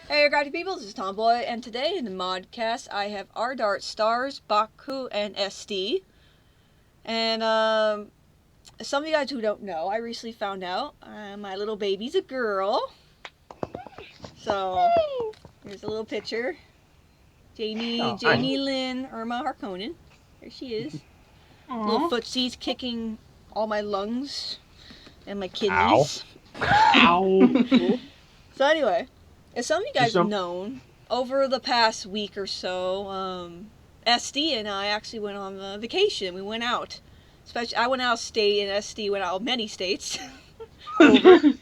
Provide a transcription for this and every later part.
Hey, Crafty people, this is Tomboy, and today in the Modcast, I have our Dart Stars, Baku, and SD. And, some of you guys who don't know, I recently found out my little baby's a girl. So, here's a little picture. Oh, nice. Jamie Lynn Irma Harkonnen. There she is. Little Aw. footsies kicking all my lungs and my Ow. kidneys. Ow. So anyway, as some of you guys Just have known, over the past week or so, SD and I actually went on a vacation. We went out. Especially, I went out of state, and SD went out of many states. Over.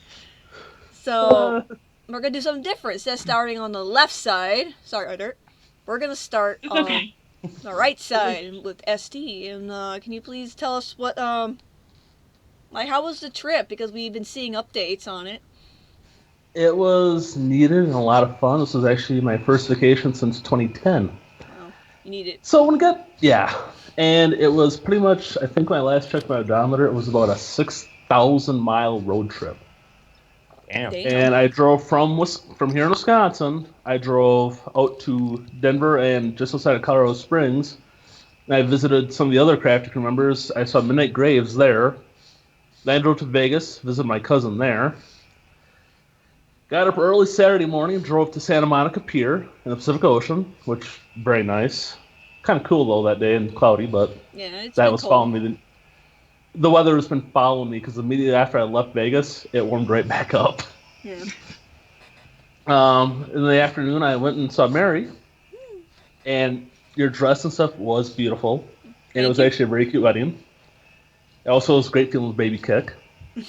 So we're gonna do something different. Instead of starting on the left side, sorry, Dirt, we're gonna start It's on okay. the right side with SD. And can you please tell us what like how was the trip? Because we've been seeing updates on it. It was needed and a lot of fun. This was actually my first vacation since 2010. Oh, you need it. So when it got, yeah, and it was pretty much, I think when I last checked my odometer, it was about a 6,000-mile road trip. Damn. Damn. And I drove from here in Wisconsin. I drove out to Denver and just outside of Colorado Springs. And I visited some of the other CRAFTYCREW members. I saw MidNightGraves there. Then I drove to Vegas, visited my cousin there. Got up early Saturday morning, drove to Santa Monica Pier in the Pacific Ocean, which very nice. Kind of cool though that day and cloudy, but Yeah, it's that been was cold. following me. The weather has been following me because immediately after I left Vegas, it warmed right back up. Yeah. In the afternoon, I went and saw Mary, and your dress and stuff was beautiful, and Thank it was you. actually a very cute wedding. It also was great feeling the baby kick. Yeah,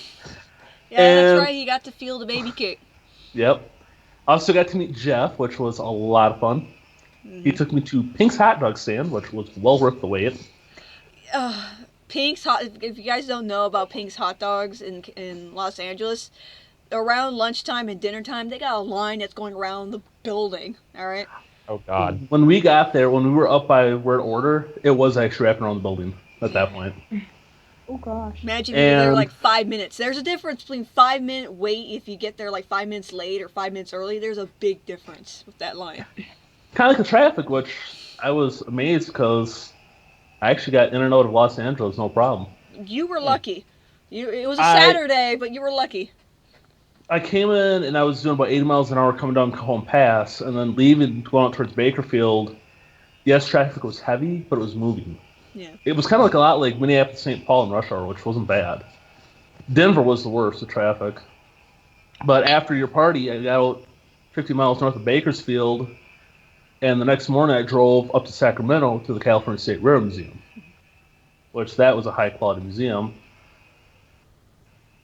that's And right. You got to feel the baby kick. yep, also got to meet Jeff, which was a lot of fun. He Mm-hmm. took me to Pink's hot dog stand, which was well worth the wait. Pink's hot. If you guys don't know about Pink's hot dogs in Los Angeles, around lunchtime and dinner time, they got a line that's going around the building. All right. Oh God. When we got there, when we were up by word order, it was actually wrapping around the building at Yeah. that point. Oh gosh. Imagine we were there And like 5 minutes. There's a difference between 5 minute wait if you get there like 5 minutes late or 5 minutes early. There's a big difference with that line. kind of like the traffic, which I was amazed because I actually got in and out of Los Angeles no problem. You were lucky. It was a I Saturday, but you were lucky. I came in and I was doing about 80 miles an hour coming down Cajon Pass, and then leaving going out towards Bakerfield. Yes, traffic was heavy, but it was moving. Yeah. It was kind of like a lot like Minneapolis, St. Paul, and rush hour, which wasn't bad. Denver was the worst of traffic. But after your party, I got out 50 miles north of Bakersfield, and the next morning I drove up to Sacramento to the California State Railroad Museum, which that was a high quality museum.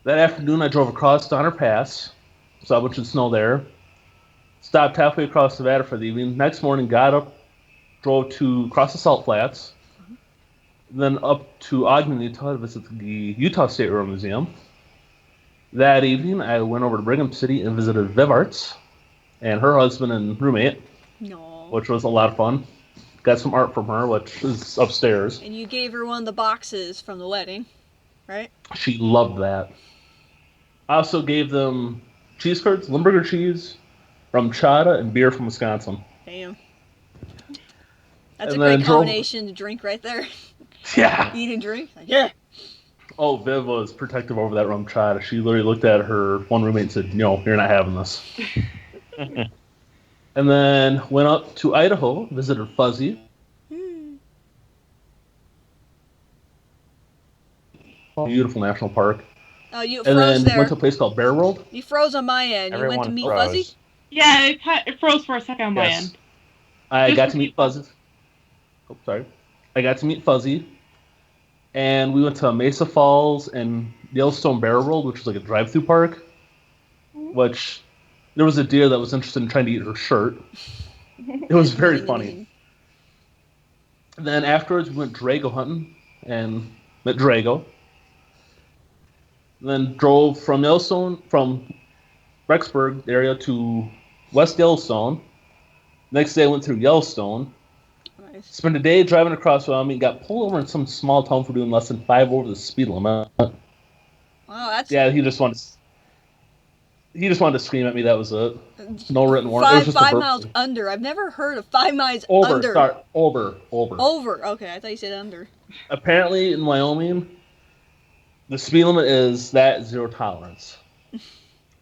That afternoon I drove across Donner Pass, saw a bunch of snow there, stopped halfway across Nevada for the evening. Next morning got up, drove to across the Salt Flats, then up to Ogden, Utah to visit the Utah State Railroad Museum. That evening I went over to Brigham City and visited Viv Arts and her husband and roommate, No. which was a lot of fun. Got some art from her, which is upstairs. And you gave her one of the boxes from the wedding, right? She loved that. I also gave them cheese curds, Limburger cheese, rum chata, and beer from Wisconsin. Damn. That's And a great then drove. combination to drink right there. Yeah. Eat and drink. Like, yeah. Oh, Viv was protective over that rum chata. She literally looked at her one roommate and said, "No, you're not having this." And then went up to Idaho, visited Fuzzy. Hmm. Beautiful national park. Oh, you And froze then went there. to a place called Bear World. You froze on my end. You went to Everyone meet froze. Fuzzy? Yeah, it froze for a second on my Yes. end. I Just got for to meet people. Fuzzy. Oh, sorry. I got to meet Fuzzy. And we went to Mesa Falls and Yellowstone Bear World, which was like a drive-through park. Which there was a deer that was interested in trying to eat her shirt. It was very funny. Then afterwards, we went Drago hunting and met Drago. Then drove from Rexburg area to West Yellowstone. Next day, I went through Yellowstone. Nice. Spent a day driving across Wyoming. Got pulled over in some small town for doing less than 5 over the speed limit. Wow, that's Yeah, he just wanted. He just wanted to scream at me. That was it. No written warning. It was just a 5 burp. miles under. I've never heard of 5 miles Over. under. Sorry, over. Over. Okay, I thought you said under. Apparently, in Wyoming, the speed limit is that 0 tolerance.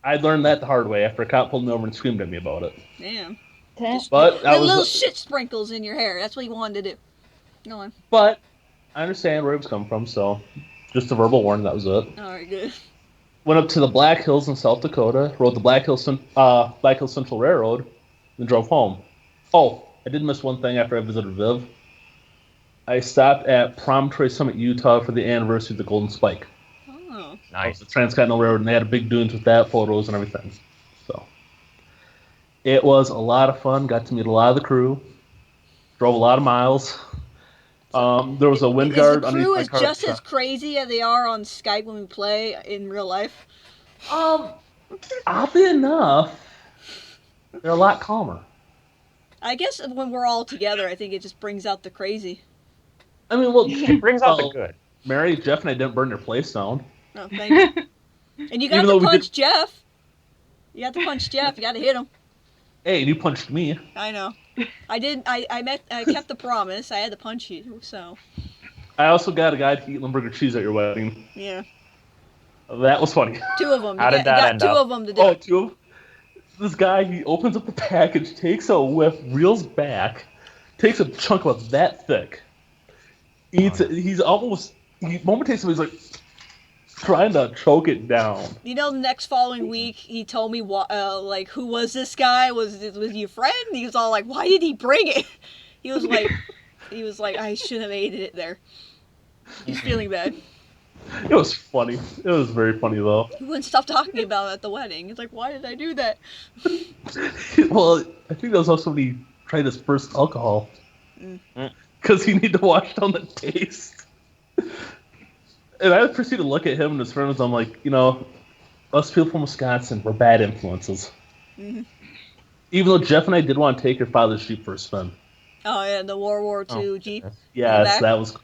I learned that the hard way after a cop pulled me over and screamed at me about it. Damn. But that was little shit sprinkles in your hair. That's what you wanted to do. Go on. But I understand where it was coming from, so just a verbal warning. That was it. All right, good. Went up to the Black Hills in South Dakota, rode the Black Hills Central Railroad, and drove home. Oh, I did miss one thing after I visited Viv. I stopped at Promontory Summit, Utah for the anniversary of the Golden Spike. Oh. Nice. The Transcontinental Railroad, and they had a big dunes with that, photos and everything. So it was a lot of fun. Got to meet a lot of the crew. Drove a lot of miles. There was a wind guard underneath my car. Is the crew just as crazy as they are on Skype when we play in real life? Oddly enough, they're a lot calmer. I guess when we're all together, I think it just brings out the crazy. I mean, well, It brings out the good. Mary, Jeff, and I didn't burn your place down. Oh, thank you. And you got Even though to we punch Jeff. You got to punch Jeff. You got to hit him. Hey, and you punched me. I know. I did. I kept the promise. I had to punch you. So. I also got a guy to eat Limburger cheese at your wedding. Yeah. That was funny. 2 of them. How did that end two up? of them to do. Oh, 2 of them. This guy, he opens up the package, takes a whiff, reels back, takes a chunk of that thick, eats it. He's almost, moment takes him, he's like, trying to choke it down. You know, the next following week, he told me, like, who was this guy? Was your friend? He was all like, why did he bring it? He was like, I shouldn't have ate it there. He's feeling bad. It was funny. It was very funny, though. He wouldn't stop talking about it at the wedding. He's like, why did I do that? Well, I think that was also when he tried his first alcohol. Because he needed to wash down the taste. And I proceeded to look at him and his friends. I'm like, you know, us people from Wisconsin, we're bad influences. Mm-hmm. Even though Jeff and I did want to take your father's Jeep for a spin. Oh, yeah, the World War II Jeep. Yes, that was...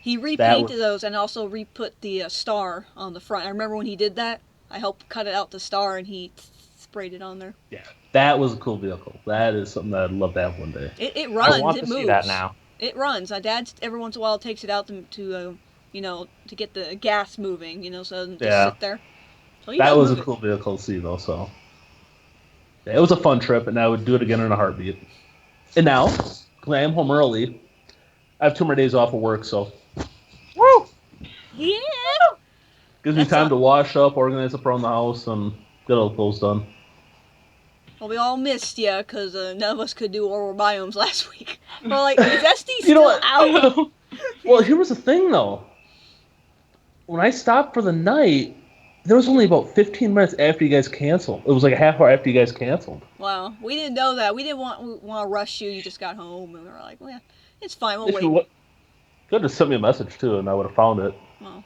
He repainted those and also re-put the star on the front. I remember when he did that. I helped cut it out the star and he sprayed it on there. Yeah, that was a cool vehicle. That is something that I'd love to have one day. It runs. I want it to moves. see that now. It runs. My dad every once in a while takes it out to you know, to get the gas moving. You know, so it doesn't just sit there. So that was a cool vehicle to see, though. So yeah, it was a fun trip, and I would do it again in a heartbeat. And now, because I am home early, I have 2 more days off of work, so. Woo! Yeah. Gives me time to wash up, organize up around the house, and get all the clothes done. Well, we all missed you because none of us could do oral biomes last week. Well, like, is SD still out? Well, here was the thing, though. When I stopped for the night, there was only about 15 minutes after you guys canceled. It was like a half hour after you guys canceled. Wow, we didn't know that. We didn't want to rush you. You just got home, and we were like, well, yeah, it's fine. We'll wait. You could have sent me a message, too, and I would have found it. Well,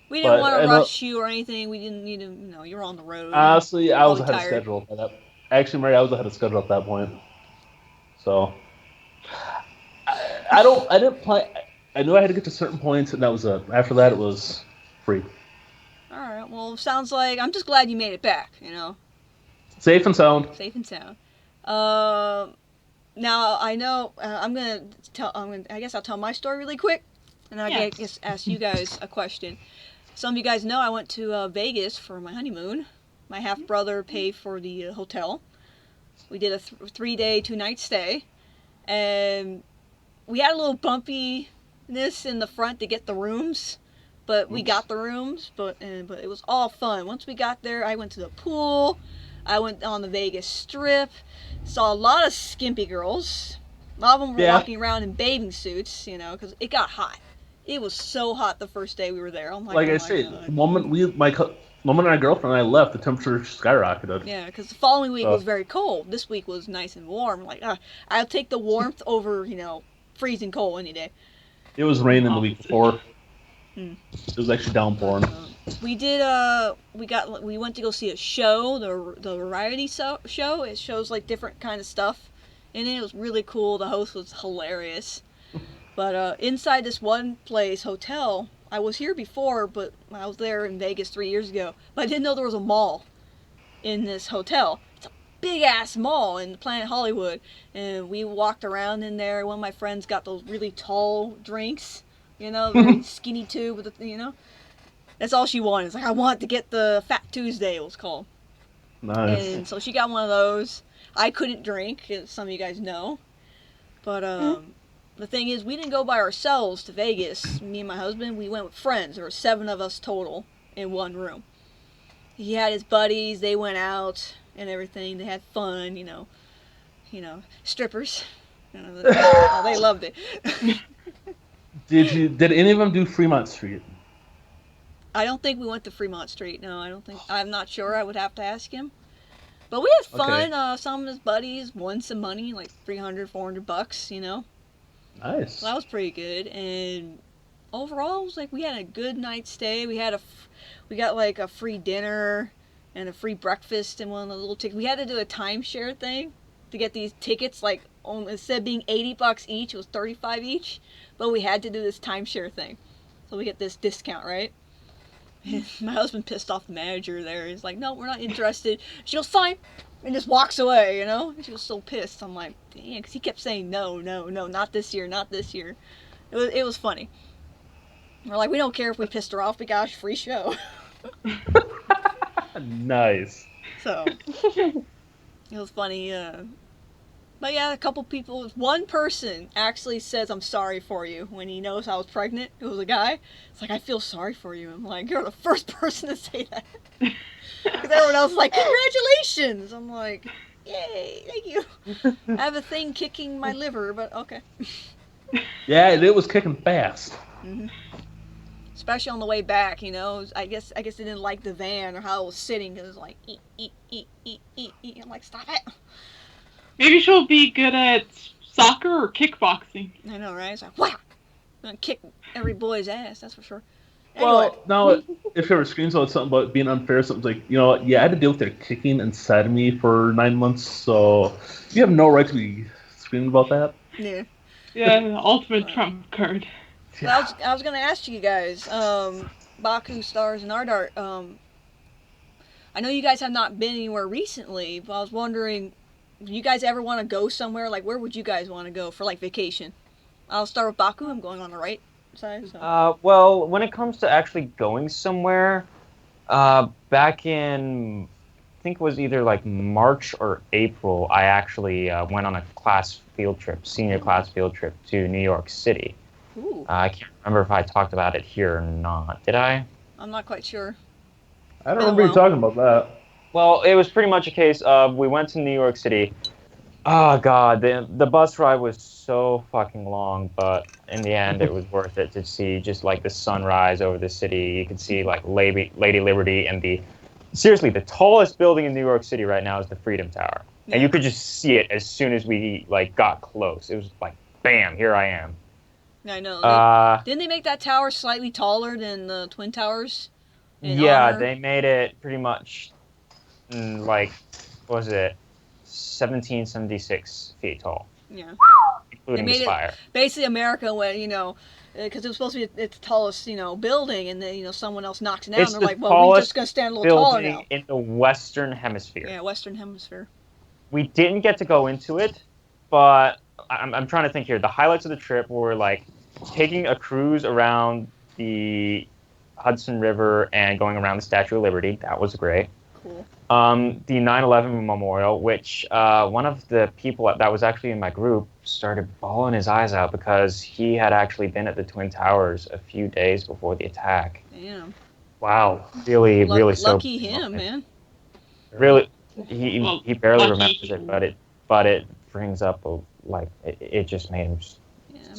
we didn't want to rush you or anything. We didn't need to, you know, you're on the road. Honestly, I was ahead tired. of schedule. Actually, Mary, I was ahead of schedule at that point. So, I didn't play. I knew I had to get to certain points, and that was it. After that, it was free. All right. Well, sounds like I'm just glad you made it back. You know. Safe and sound. Safe and sound. Now I know I guess I'll tell my story really quick, and I guess ask you guys a question. Some of you guys know I went to Vegas for my honeymoon. My half brother paid for the hotel. We did a 3-day, 2-night stay, and we had a little bumpiness in the front to get the rooms, but we got the rooms. But it was all fun. Once we got there, I went to the pool. I went on the Vegas Strip. Saw a lot of skimpy girls. A lot of them were walking around in bathing suits, you know, because it got hot. It was so hot the first day we were there. I'm like I say, the moment my girlfriend and I left, the temperature skyrocketed. Yeah, because the following week was very cold. This week was nice and warm. Like, I'll take the warmth over, you know, freezing cold any day. It was raining the week before. It was actually downpouring. We did. We went to go see a show, the variety show. It shows like different kind of stuff, and it was really cool. The host was hilarious. But inside this one place, hotel, I was here before, but I was there in Vegas 3 years ago. But I didn't know there was a mall in this hotel. It's a big ass mall in Planet Hollywood, and we walked around in there. One of my friends got those really tall drinks, very skinny tube with the. That's all she wanted. It's like, I want to get the Fat Tuesday, it was called. Nice. And so she got one of those. I couldn't drink, as some of you guys know. But the thing is, we didn't go by ourselves to Vegas. Me and my husband, we went with friends. There were 7 of us total in one room. He had his buddies. They went out and everything. They had fun, strippers. Oh, they loved it. Did any of them do Fremont Street? I don't think we went to Fremont Street. No, I don't think. I'm not sure. I would have to ask him. But we had fun. Okay. Some of his buddies won some money, like $300, $400, Nice. So that was pretty good. And overall, it was like we had a good night's stay. We got like a free dinner and a free breakfast and one of the little tickets. We had to do a timeshare thing to get these tickets. Like instead of being $80 each, it was $35 each. But we had to do this timeshare thing, so we get this discount, right? My husband pissed off the manager there. He's like, no, we're not interested. She goes, fine. And just walks away, She was so pissed. I'm like, dang, because he kept saying, no, not this year, not this year. It was funny. We're like, we don't care if we pissed her off. We got a free show. Nice. So, it was funny. But yeah, a couple people, one person actually says, I'm sorry for you when he knows I was pregnant. It was a guy. It's like, I feel sorry for you. I'm like, you're the first person to say that. Because everyone else is like, congratulations. I'm like, yay, thank you. I have a thing kicking my liver, but okay. Yeah, it was kicking fast. Mm-hmm. Especially on the way back, I guess they didn't like the van or how it was sitting, because it was like, eat. I'm like, stop it. Maybe she'll be good at soccer or kickboxing. I know, right? It's like, wow! I'm gonna kick every boy's ass, that's for sure. Well, Anyway. now, if you ever screenshot something about being unfair, something's like, I had to deal with their kicking inside of me for 9 months, so you have no right to be screaming about that. Yeah. Yeah, the ultimate trump card. Yeah. I was gonna ask you guys, Baku, Stars, and Ardart, I know you guys have not been anywhere recently, but I was wondering, do you guys ever want to go somewhere? Like, where would you guys want to go for, like, vacation? I'll start with Baku. I'm going on the right side. So. Well, when it comes to actually going somewhere, back in, I think it was either like March or April, I actually went on a senior class field trip to New York City. Ooh. I can't remember if I talked about it here or not. Did I? I'm not quite sure. I don't remember you talking about that. Well, it was pretty much a case of we went to New York City. Oh, God, the bus ride was so fucking long, but in the end, it was worth it to see just, like, the sunrise over the city. You could see, like, Lady Liberty and seriously, the tallest building in New York City right now is the Freedom Tower. Yeah. And you could just see it as soon as we, like, got close. It was like, bam, here I am. I know. Didn't they make that tower slightly taller than the Twin Towers? Yeah, they made it pretty much... like, what was it? 1776 feet tall. Yeah. Including the spire. Basically, America went, because it was supposed to be the tallest, building, and then, someone else knocks it down. It's and they're like, well, we're just going to stand a little taller now. In the Western Hemisphere. Yeah, Western Hemisphere. We didn't get to go into it, but I'm trying to think here. The highlights of the trip were, like, taking a cruise around the Hudson River and going around the Statue of Liberty. That was great. Cool. The 9/11 memorial, which one of the people that was actually in my group started bawling his eyes out because he had actually been at the Twin Towers a few days before the attack. Damn. Wow. Really so. Lucky him, man. Really, he barely remembers it, but it brings up it just made him.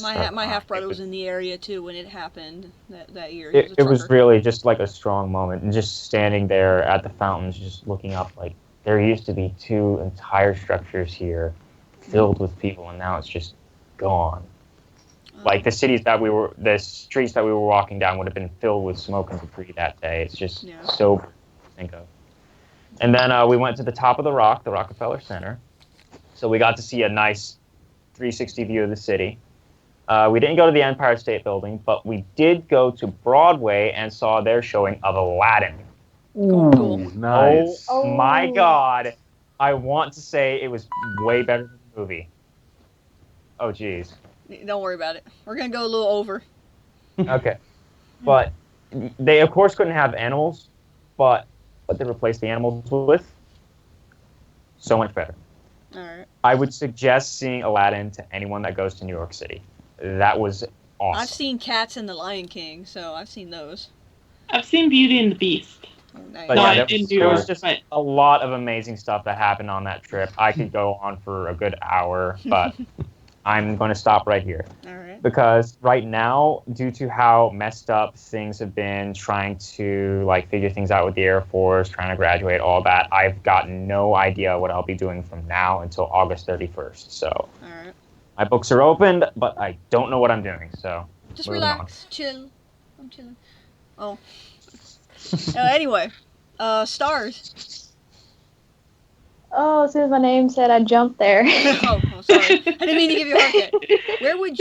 My half-brother was in the area, too, when it happened that year. It was really just like a strong moment. And just standing there at the fountains, just looking up, like, there used to be 2 entire structures here filled with people, and now it's just gone. Like, the streets that we were walking down would have been filled with smoke and debris that day. It's just so to think of. And then we went to the top of the Rock, the Rockefeller Center. So we got to see a nice 360 view of the city. We didn't go to the Empire State Building, but we did go to Broadway and saw their showing of Aladdin. Cool. Nice. Oh, Oh. my God. I want to say it was way better than the movie. Oh, jeez. Don't worry about it. We're gonna go a little over. Okay. But they, of course, couldn't have animals, but what they replaced the animals with, so much better. All right. I would suggest seeing Aladdin to anyone that goes to New York City. That was awesome. I've seen Cats and the Lion King, so I've seen those. I've seen Beauty and the Beast. Oh, nice. But Not yeah, in New there was York, just but- a lot of amazing stuff that happened on that trip. I could go on for a good hour, but I'm going to stop right here. All right. Because right now, due to how messed up things have been, trying to like figure things out with the Air Force, trying to graduate, all that, I've got no idea what I'll be doing from now until August 31st. So All right. my books are opened, but I don't know what I'm doing. So Just moving on. relax, chill. I'm chilling. Oh. Anyway, stars. Oh, as soon as my name said, I jumped there. Oh, sorry. I didn't mean to give you a hard hit. Where would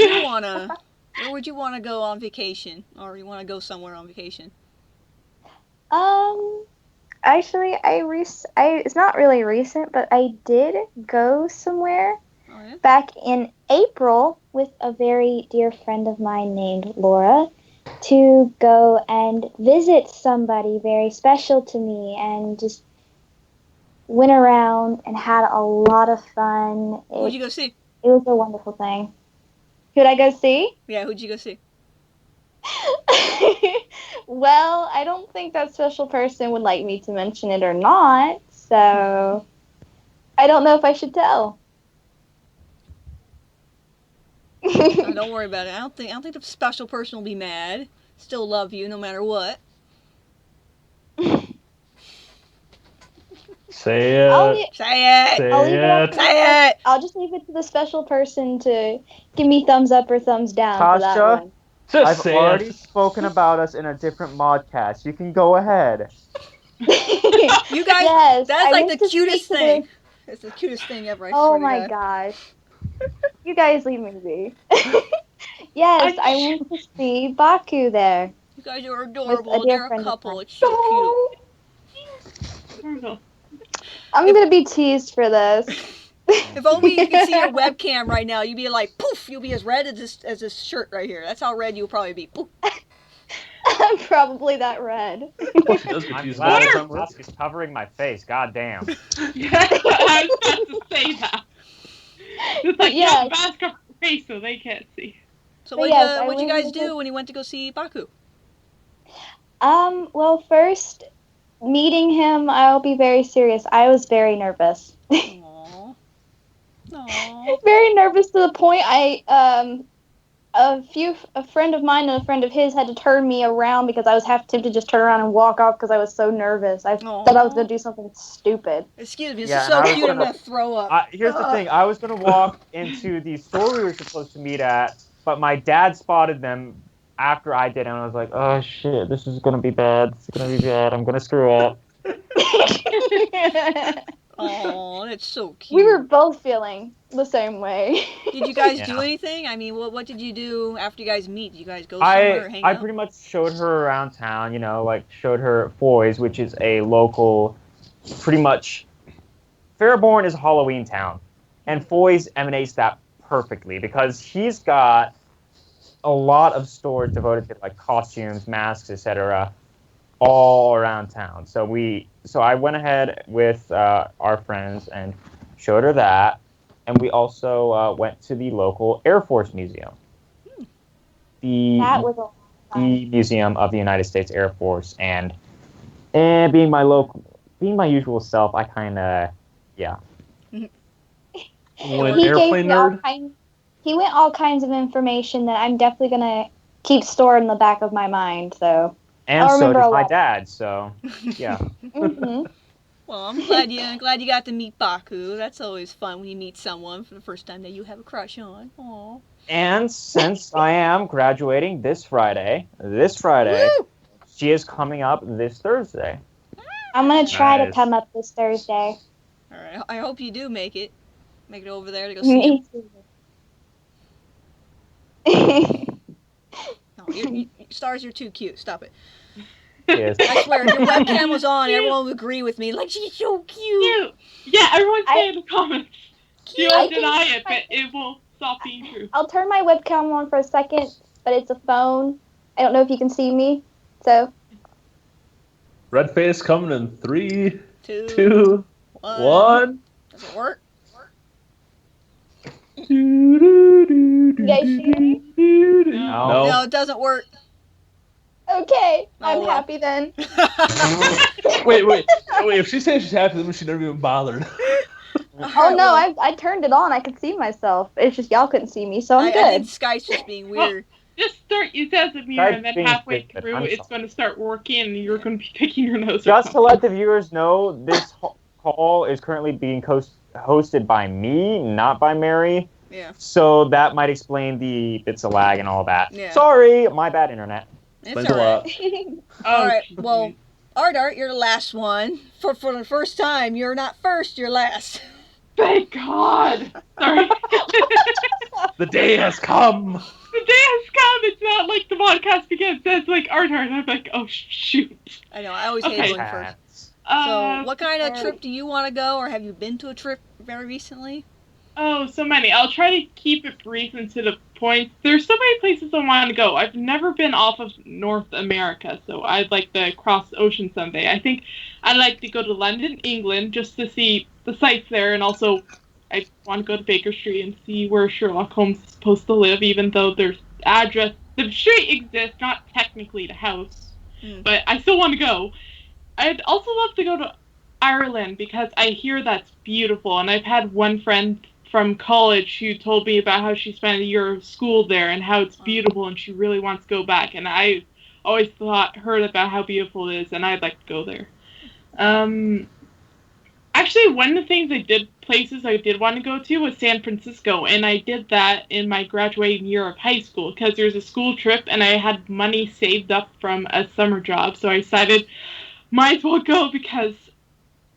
you wanna go on vacation, or you wanna go somewhere on vacation? Actually, it's not really recent, but I did go somewhere Oh yeah. back in April with a very dear friend of mine named Laura to go and visit somebody very special to me, and just went around and had a lot of fun. Who'd you go see? It was a wonderful thing. Who'd I go see? Yeah, who'd you go see? Well, I don't think that special person would like me to mention it or not, so I don't know if I should tell. No, don't worry about it. I don't think the special person will be mad. Still love you no matter what. Say it. Say it. Say I'll leave it up it. to Say it. I'll just leave it to the special person to give me thumbs up or thumbs down for that Tasha? one. Just I've say already it. spoken about us in a different Modcast. You can go ahead. You guys, Yes, that's I like went the to speak cutest to the- thing. It's the cutest thing ever. I Oh swear to my God. gosh. You guys leave me be. Yes, I went to see Baku there. You guys are With adorable. a dear They're a friend of couple. mine. It's so cute. I'm gonna be teased for this. If only you could see your webcam right now, you'd be like, poof, you'll be as red as this shirt right here. That's how red you'll probably be. Poof. I'm probably that red. She does get I'm used glad all the her time. mask is covering my face. God damn. Yeah, I was about to say that. It's like, Yeah. you have a mask over your face so they can't see. So But yes, I what'd you went guys with do when you went to go see Baku? Well, first, meeting him, I'll be very serious. I was very nervous. Aww. Aww. Very nervous to the point a friend of mine and a friend of his had to turn me around because I was half tempted to just turn around and walk off because I was so nervous. I thought I was going to do something stupid. Excuse me, this Yeah, is and so I was cute, I'm gonna- gonna throw up. Here's the thing. I was going to walk into the store we were supposed to meet at, but my dad spotted them after I did, and I was like, oh, shit, this is going to be bad. This is going to be bad. I'm going to screw up. Aw, that's so cute. We were both feeling the same way. Did you guys do Yeah. anything? I mean, what did you do after you guys meet? Did you guys go somewhere or hang I out? pretty much showed her around town, you know, like showed her Foy's, which is a local, pretty much, Fairborn is a Halloween town. And Foy's emanates that perfectly because he's got a lot of stores devoted to like costumes, masks, etc., all around town. So I went ahead with our friends and showed her that, and we also went to the local Air Force Museum. That was a lot of fun. The Museum of the United States Air Force, and being my usual self, I kind of, yeah. When He airplane gave me all nerd. he went all kinds of information that I'm definitely gonna keep stored in the back of my mind. So, And I'll so remember does a my lot. dad, so, yeah. mhm. Well, I'm glad you got to meet Baku. That's always fun when you meet someone for the first time that you have a crush on. Aw. And since I am graduating this Friday, Woo! she is coming up this Thursday. I'm gonna try to Nice. come up this Thursday. All right, I hope you do make it over there to go see him. Me too. No, stars, you're too cute. Stop it. Yes. I swear, if your webcam was on, everyone would agree with me. Like, she's so cute. Yeah, everyone say in the comments. You I won't can- deny it, but it will stop being true. I'll turn my webcam on for a second, but it's a phone. I don't know if you can see me. So, Red face coming in 3, Two, 2, 1. Does it work? you guys see me? No. No, it doesn't work. Okay, Oh, I'm well. happy then. Wait. If she's saying she's happy, then she never even bothered. Oh no, I turned it on. I could see myself. It's just y'all couldn't see me, so I'm I good. think Skype's just being weird. Just start use it as a mirror, and then being halfway stupid. through, I'm it's sorry. going to start working, and you're going to be picking your nose. Just to let the viewers know, this call is currently being hosted by me, not by Mary. Yeah. So that might explain the bits of lag and all that. Yeah. Sorry, my bad internet. It's Thanks a alright. lot. Alright, geez. well, Art, you're the last one. For the first time, you're not first, you're last. Thank God. Sorry. The day has come. The day has come. It's not like the podcast begins. It's like Art. I'm like, oh shoot. I know, I always Okay. hate going first. So, what kind of trip do you want to go, or have you been to a trip very recently? Oh, so many. I'll try to keep it brief and to the point. There's so many places I want to go. I've never been off of North America, so I'd like to cross the ocean someday. I think I'd like to go to London, England, just to see the sights there, and also I want to go to Baker Street and see where Sherlock Holmes is supposed to live, even though there's address. The street exists, not technically the house, but I still want to go. I'd also love to go to Ireland because I hear that's beautiful, and I've had one friend from college who told me about how she spent a year of school there and how it's beautiful, and she really wants to go back. And I always heard about how beautiful it is, and I'd like to go there. Actually, one of the places I did want to go to was San Francisco, and I did that in my graduating year of high school because there's a school trip, and I had money saved up from a summer job, so I decided might as well go because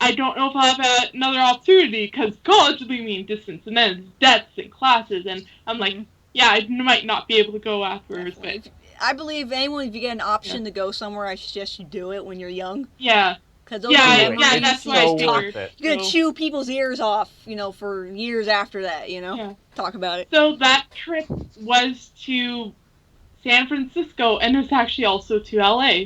I don't know if I'll have another opportunity because college will be me in distance, and then it's debts and classes, and I'm like, yeah, I might not be able to go afterwards. But I believe anyone, if you get an option to go somewhere, I suggest you do it when you're young. yeah, Because those yeah, are yeah, memories. that's you what I know, figured. You're gonna So- chew people's ears off, for years after that. Yeah. Talk about it. So that trip was to San Francisco, and it was actually also to LA,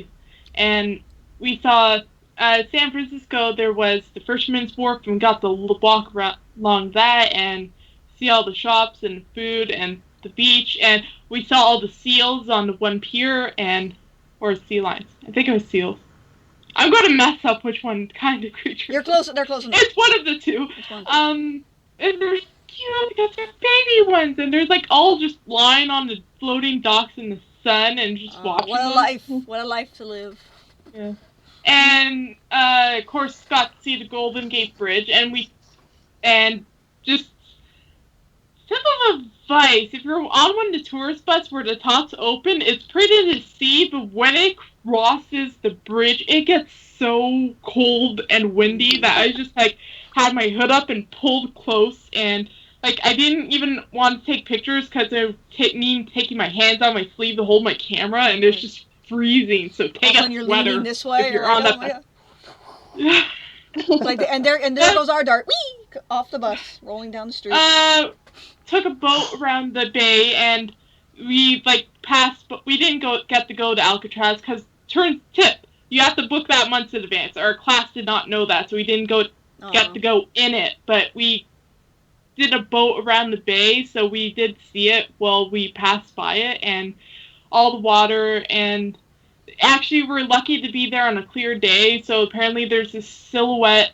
and we saw. San Francisco, there was the Fisherman's Wharf, and we got to walk along that and see all the shops and food and the beach, and we saw all the seals on the one pier, or sea lions. I think it was seals. I'm going to mess up which one kind of creature. They're close enough. It's one of the two. It's one of them. And they're cute because they're baby ones, and they're like all just lying on the floating docks in the sun and just watching What a them. life! What a life to live. Yeah. And of course got to see the Golden Gate Bridge, and just simple advice: if you're on one of the tourist bus where the top's open, it's pretty to see, but when it crosses the bridge, it gets so cold and windy that I just had my hood up and pulled close, and I didn't even want to take pictures because it would mean taking my hands on my sleeve to hold my camera, and it's just freezing. So take When a you're sweater leaning this way, if you're like, on oh my God. that. And there goes our dart. Whee! Off the bus, rolling down the street. Took a boat around the bay, and we passed, but we didn't get to go to Alcatraz because you have to book that months in advance. Our class did not know that, so we didn't get to go in it, but we did a boat around the bay, so we did see it while we passed by it, and all the water, and actually we're lucky to be there on a clear day, so apparently there's this silhouette,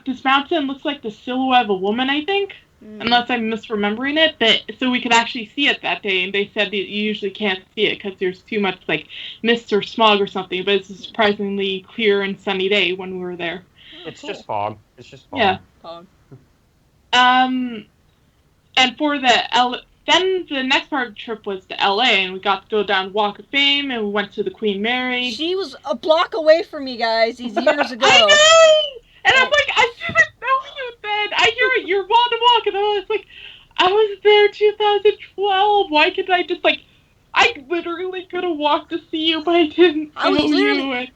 this mountain looks like the silhouette of a woman, I think, unless I'm misremembering it, but so we could actually see it that day, and they said that you usually can't see it because there's too much mist or smog or something, but it's a surprisingly clear and sunny day when we were there. It's just fog. It's just fog. Yeah. Fog. And for then the next part of the trip was to LA, and we got to go down Walk of Fame, and we went to the Queen Mary. She was a block away from me, guys, these years ago. I know! And I'm like, I didn't know you then. I hear you're on the walk, and I was like, I was there 2012. Why couldn't I just I literally could have walked to see you, but I didn't I was know you. literally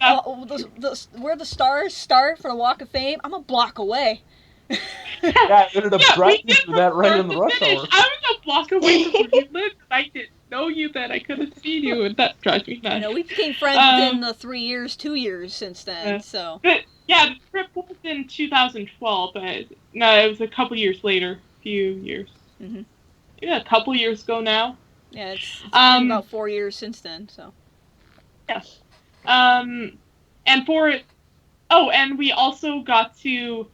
where the stars start for the Walk of Fame. I'm a block away. Yeah, I ended up Yeah, we driving did through that right start in the to rush finish. hour. I was a block away from where you lived, and I didn't know you then. I could have seen you, and that drives me nuts. You know, we became friends within the 3 years, 2 years since then. So. But yeah, the trip was in 2012, but no, it was a couple years later, a few years. Mhm. Yeah, a couple years ago now. Yeah, it's been about 4 years since then. So. Yeah. And we also got to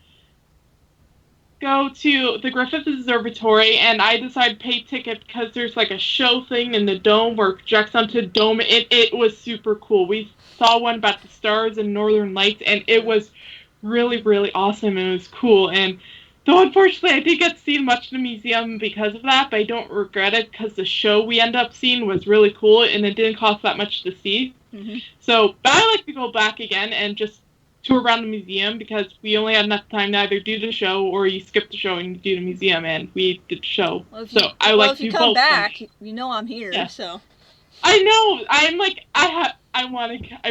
go to the Griffith Observatory, and I decided to pay ticket because there's like a show thing in the dome where it projects onto the dome. It was super cool. We saw one about the stars and northern lights, and it was really, really awesome, and it was cool. And though unfortunately I didn't get to see much of the museum because of that, but I don't regret it because the show we ended up seeing was really cool, and it didn't cost that much to see. Mm-hmm. So, but I like to go back again and just tour around the museum because we only had enough time to either do the show or you skip the show and you do the museum, and we did the show. Well, if you come both. back, you know I'm here. Yeah. So. I know. I'm like I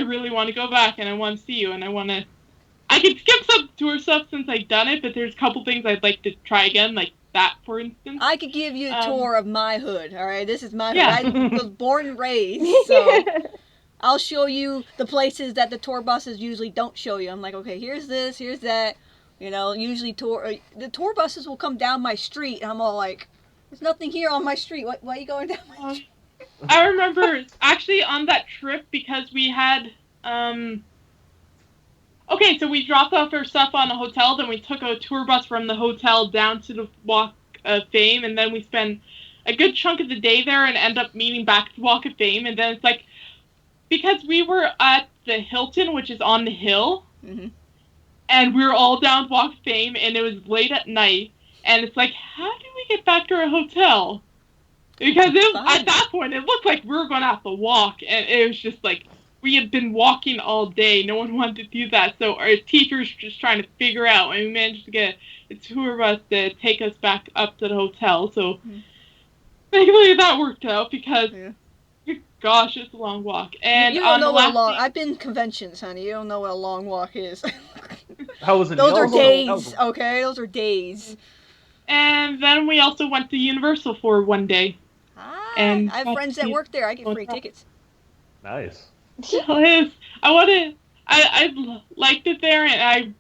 really want to go back and I want to see you and I want to. I can skip some tour stuff since I've done it, but there's a couple things I'd like to try again, like that, for instance. I could give you a tour of my hood. All right, this is my yeah. hood. I was born and raised, so. I'll show you the places that the tour buses usually don't show you. I'm like, okay, here's this, here's that. You know, usually the tour buses will come down my street, and I'm all like, there's nothing here on my street. Why are you going down my street? I remember actually on that trip because we had, okay, so we dropped off our stuff on a hotel, then we took a tour bus from the hotel down to the Walk of Fame, and then we spent a good chunk of the day there and end up meeting back at the Walk of Fame, and then it's like, because we were at the Hilton, which is on the hill, mm-hmm. and we were all down Walk of Fame, and it was late at night, and it's like, how do we get back to our hotel? Because at that point, it looked like we were going to have to walk, and it was just like, we had been walking all day, no one wanted to do that, so our teachers were just trying to figure out, and we managed to get a tour bus to take us back up to the hotel, so thankfully that worked out, because... Yeah. Gosh, it's a long walk. And you don't know what a long... I've been conventions, honey. You don't know what a long walk is. Those are days, okay? Those are days. And then we also went to Universal for one day. And I have friends that work there. I get free tickets. Nice. I liked it there, and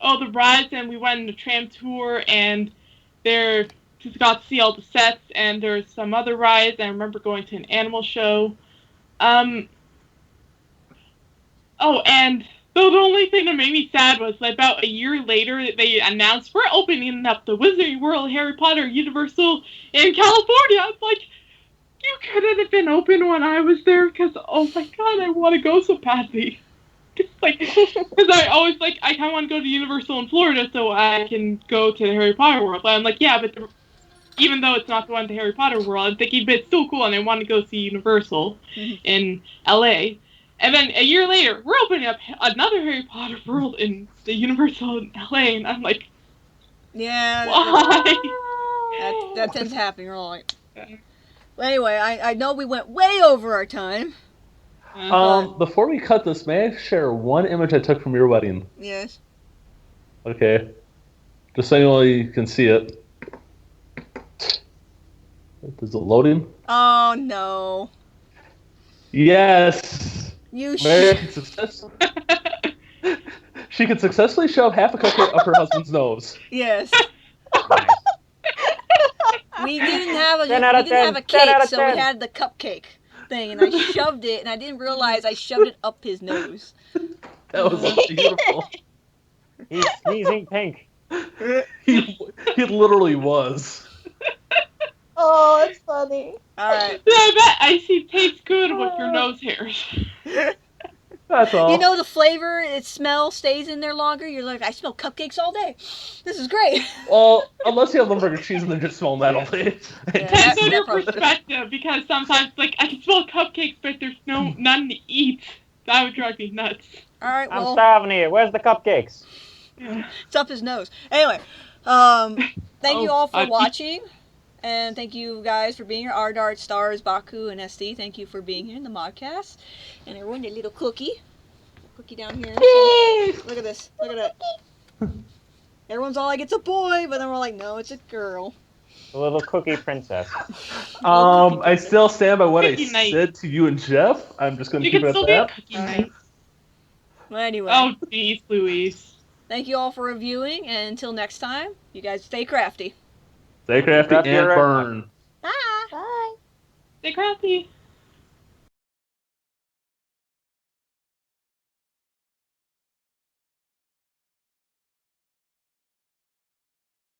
the rides, and we went on the tram tour, and there... just got to see all the sets, and there's some other rides. I remember going to an animal show. And though the only thing that made me sad was that about a year later, they announced we're opening up the Wizarding World Harry Potter Universal in California. I was like, you couldn't have been open when I was there, because, oh my god, I want to go so badly. Just like, because I always I kind of want to go to Universal in Florida so I can go to the Harry Potter world. But I'm like, yeah, but even though it's not the one to Harry Potter world, I'm thinking, but it's still cool, and I want to go see Universal in LA. And then a year later, we're opening up another Harry Potter world in the Universal in LA, and I'm like, yeah, why? That tends to happen. You're all like, well, anyway, I know we went way over our time. Before we cut this, may I share one image I took from your wedding? Yes. Okay. Just so you can see it. Is it loading? Oh, no. Yes. She could successfully shove half a cupcake up her husband's nose. Yes. We didn't have a cake, so we had the cupcake thing, and I shoved it, and I didn't realize I shoved it up his nose. That was beautiful. He's sneezing pink. He literally was. Oh, it's funny. Alright. Yeah, I bet icy tastes good with your nose hairs. That's all. You know, the flavor, its smell stays in there longer. You're like, I smell cupcakes all day. This is great. Well, unless you have Limburger cheese and then just smell that all day. Depends on your perspective, because sometimes, I can smell cupcakes, but there's none to eat. That would drive me nuts. Alright, well... I'm starving here. Where's the cupcakes? Yeah. It's up his nose. Anyway, thank you all for watching. And thank you guys for being here. Ardart, Stars, Baku, and SD. Thank you for being here in the Modcast. And everyone, a little cookie. Cookie down here. Look at this. Look at that. Everyone's all like, it's a boy, but then we're like, no, it's a girl. The little cookie princess. I still stand by what I Cookie night. said to you and Jeff. I'm just going to You keep can it still at be a that. cookie night. Well, anyway. Oh, jeez, Louise. Thank you all for reviewing, and until next time, you guys stay crafty. Stay crafty Crafty and right burn. Bye! Bye. Stay crafty.